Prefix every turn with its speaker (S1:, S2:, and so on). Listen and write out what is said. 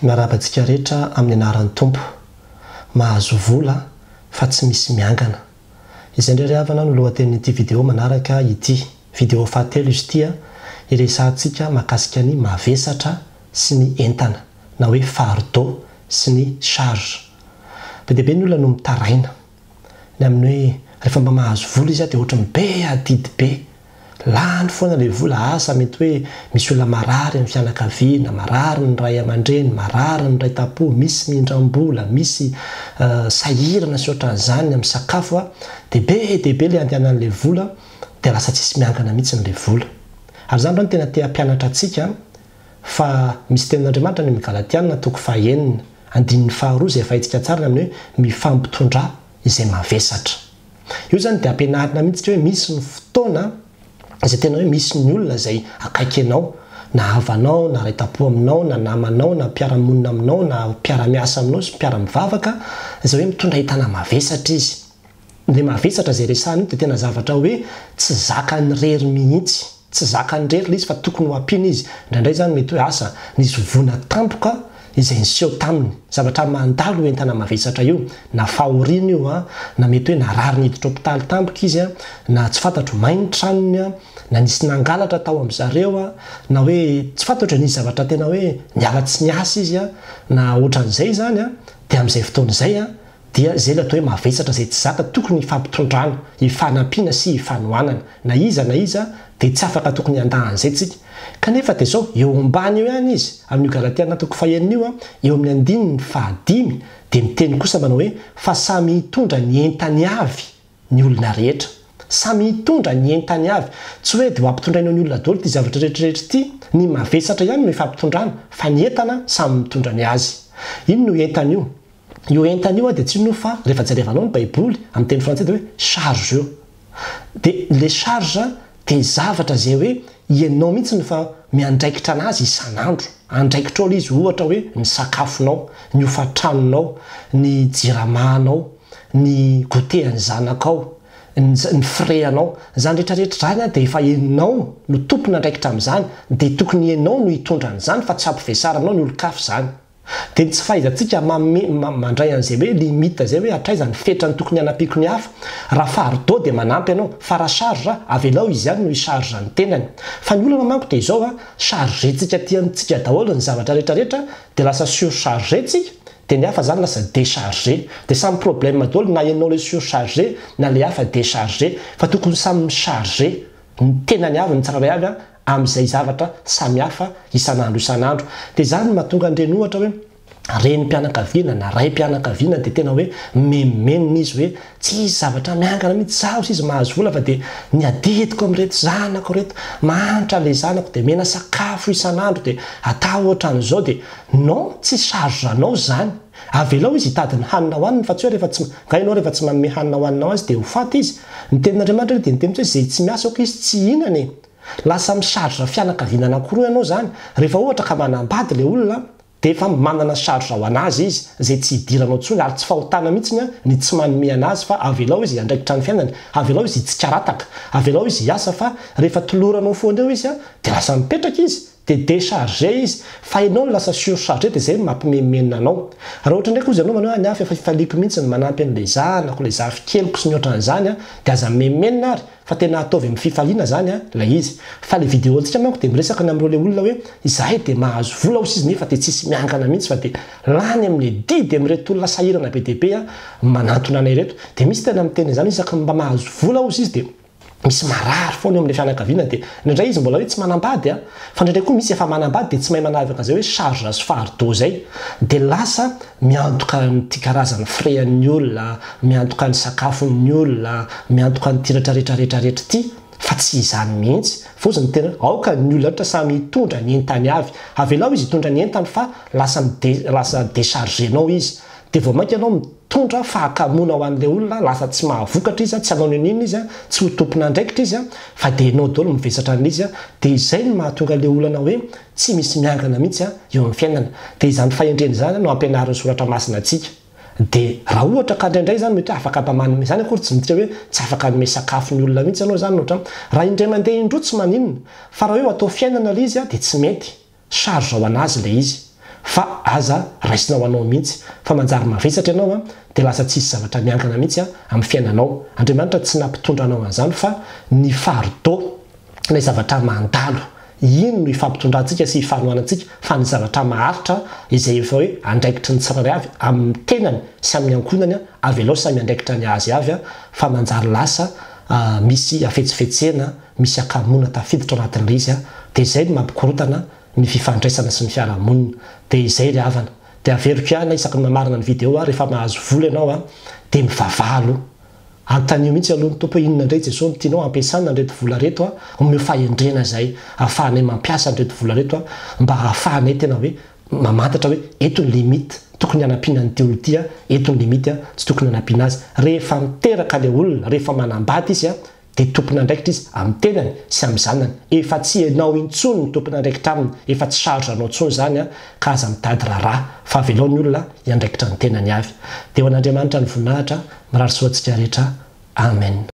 S1: Miarabantsika rehetra amin'ny anaran'ny Tompo. Mahazo vola fa tsy misy miangana. Izay indray havana no lohatenin'ity vidéo manaraka ity. Vidéo fahatelo izy ity iresahantsika mahakasika ny mavesatra sy ny entana na hoe fardeau sy ny charge. Be dia be ny olona no mitaraina. Ny amin'ny hoe rehefa mba mahazo vola izy dia ohatran'ny be adidy be. Lany foana ilay vola asa mety hoe misy olona marary amin'ny fianakaviana, marary ny ray aman-dreny, marary ny ray tampo, misy mindram-bola, misy sahirana sy ohatran'izany amin'ny sakafo dia be ilay andehanan'ilay vola dia lasa tsisy miangana mihitsy n'ilay vola. Ary izany no tena te-hampianatra antsika fa misy tenin'Andriamanitra ny Galatiana 4:9 izay fahitsika tsara amin'ny hoe mifampitondrà izay mavesatra. Io zany dia ampianarina mihitsy hoe misy ny fotoana izay tena hoe misy ny olona izay akaiky anao, na havanao, na ray tampo aminao, na namanao, na mpiara-monina aminao, na mpiara-miasa aminao sy mpiara-mivavaka izay hoe mitondra entana mavesatra izy. Ilay mavesatra izay resahana io dia tena zavatra hoe tsy zakan'ny rery mihitsy, tsy zakan'ny rery ilay izy fa tokony ho ampiana izy. Indraindray zany mety hoe asa nisy vona tampoka izay niseho taminy, zavatra mandalo ho entana mavesatra io, na fahoriana io na mety hoe narary niditra hôpitaly tampoka izy na tsy fantatro mainy tranony na nisy nangalatra tao amin'zareo na hoe tsy fantatro nisy zavatra tena hoe niala tsy niasa izy na ohatran'izay zany dia amin'izay fotoana izay dia zay ilay atao hoe mavesatra izay tsy zaka tokony hifampitondrana, hifanampiana sy hifanohanana na iza dia tsy afaka tokony handahan'izay tsika. Kanefa dia zao eo ambany eo ihany izy amin'ny Galatiana 4:9 eo amin'ny 5 dia miteny kosa manao hoe fa samy hitondra ny entany avy ny olona rehetra. Samy hitondra ny entany avy, tsy hoe dia ho ampitondraina ny olona daholo ity zavatra rehetrarehetra ity, ny mavesatra ihany no hifampitondrana fa ny entana samy mitondra ny azy. Ino no entana io? Io entana io dia tsy ino fa rehefa jerevanao ny Baiboly amin'ny teny frantsay dia hoe charge io. Dia le charge dia zavatra izay hoe ianao mihitsy fa miandraikitra anazy isan'andro. Andraikitra izy ohatra hoe ny sakafonao, ny hofantranonao, ny jiramanao, ny gotean'ny zanakao, ny freanao. Zany rehetrarehetra zany dia efa ianao no tompony andraikitra amin'izany dia tokony ianao no hitondra an'izany fa tsy ampivesaranao ny olon-kafa izany. Dia tsy fahaizantsika mandray an'izay hoe limite izay hoe hatraiza ny fetrany tokony hanampiako ny hafa. Raha fardeau dia manampy ianao, fa raha charge avelao izy ihany no hi-charge ny tenany. Fa ny olona manko dia izao chargentsika aty amintsika daholo ny zavatra rehetrarehetra dia lasa surchargé tsika dia ny hafa zany lasa déchargé. Dia samy problème daholo na ianao ilay surchargé na ilay hafa déchargé fa tokony samy michargé ny tenany avy ny tsirairay avy amin'izay zavatra samy hafa isan'andro. Dia zany mahatonga an'ireny ohatra hoe renim-pianakaviana na ray-pianakaviana dia tena hoe memenina izy hoe tsy zavatra miangana mihitsy zaho izy mahazo vola fa dia ny adetiko amin'ireto zanako reto, manitra ilay zanako dia mena sakafo isan'andro dia atao ohatran'izao dia non, tsy charge anao zany. Avelao izy hitady ny hanina hohaniny fa tsy hoe rehefa tsy manome hanina hohaninao azy dia ho faty izy. Ny tenin'Andriamanitra dia miteny hoe izay tsy miasa aoka izy tsy hihinana. Lasa micharge fianakaviana anankiroa ianao zany. Rehefa ohatra ka manambady ilay olona dia efa manana charge ho anazy izy izay tsy hidiranao intsony ary tsy fahotana mihitsy ny tsy manome anazy fa avelao izy andraikitra ny fiainany, avelao izy hitsikarataka, avelao izy hiasa fa rehefa toloranao foana eo izy dia lasa mipetraka izy dia déchargé izy fa ianao no lasa surchargé dia izay mampimemenina anao. Raha ohatra ndraiky ozy ianao manao ny hafa efa fifaliako mihitsy ny manampy an'ilay zanako, ilay zafikeliko sy ny ohatran'izany dia aza memenina ary fa tena ataovy amin'ny fifaliana zany ilay izy. Fa ilay vidéo antsika manko dia miresaka ny amin'ireo ilay olona hoe izahay dia mahazo vola hozy izy nefa dia tsisy miangana mihitsy fa dia lany amin'ny didy amin'ireto olona sahirana be dia be manantona anay reto. Dia misy tena miteny izany isaky mba mahazo vola hozy izy dia misy marary foana eo amin'ny fianakaviana dia indraindray izy mbola hoe tsy manambady fa indraindray koa misy efa manambady dia tsy mahay manavaka izay hoe charge sy fardeau zay dia lasa miantoka n'ity karazany frean'ny olona, miantoka ny sakafon'ny olona, miantoka ny tiratra rehetrarehetra ity fa tsy izany mihitsy. Foziny tena aoka ny olona rehetra samy hitondra ny entany avy. Avelao izy hitondra ny entany fa lasa déchargenao izy. Dia vao mainka ianao mitondra fahakamoana ho an'ilay olona lasa tsy mahavokatra izy tsy hanao n'inona izy tsy ho tompona andraikitra izy fa dia ianao daholo mivesatra an'izy dia izay no mahatonga ilay olana hoe tsy misy miangana mihitsy eo amin'ny fiainana. Dia izany fahendreny izany no ampianarin'ny soratra masina antsika. Dia raha ohatra ka indraindray zany mety afaka ampamanome zany akory tsy miditra hoe tsy afaka hanome sakafo ny olona mihitsy ianao zany ohatra raha indray mandeha indroa tsy maninona fa raha hoe atao fiainana ilay izy dia tsy mety charge ho anazy ilay izy. fa aza raisinao anao mihitsy fa manjary mavesatra ianao dia lasa tsisy zavatra miankana mihitsy amin'ny fiainanao. Andriamanitra tsy nampitondra anao an'izany fa ny faritao ilay zavatra mandalo ino no ifampitondrantsika sy ifanohanantsika fa ny zavatra maharitra izay efa hoe andraikitry ny tsirairay avy amin'ny tenany sy amin'ny ankonany avy aloha samy andraikitra ny azy avy fa manjary lasa misy afetsifetsena misy akamona tafiditra ao anatin'ilay izy dia izay mampikorotana ny fifandraisana sy ny fiarahamonina. Dia izay ry havana dia averiko ihany isaky ny mamarina ny video rehefa mahazo vola ianao dia mivavalo antanio mihitsy aloha ny tompo inona indray Jesosy no tianao ampiasana an'ireto vola reto omeo fahendrena izay ahafahanay mampiasa an'ireto vola reto mba ahafahanay tena hoe mamantatra hoe eto ny limite tokony hanampiana ny olo ity eto ny limite tsy tokony hanampiana azy. Rehefa miteraka ilay olona rehefa manambady izy dia tompona andraikitra izy amin'ny tenany sy amin'ny zanany. Efa tsy ianao intsony ny tompona andraikitra aminy, efa tsy sarotra anao intsony zany ka aza mitady raharaha fa velao ny olona iandraikitra ny tenany avy. Dia ho an'Andriamanitra ny voninahitra mirary soa antsika rehetra. Amen.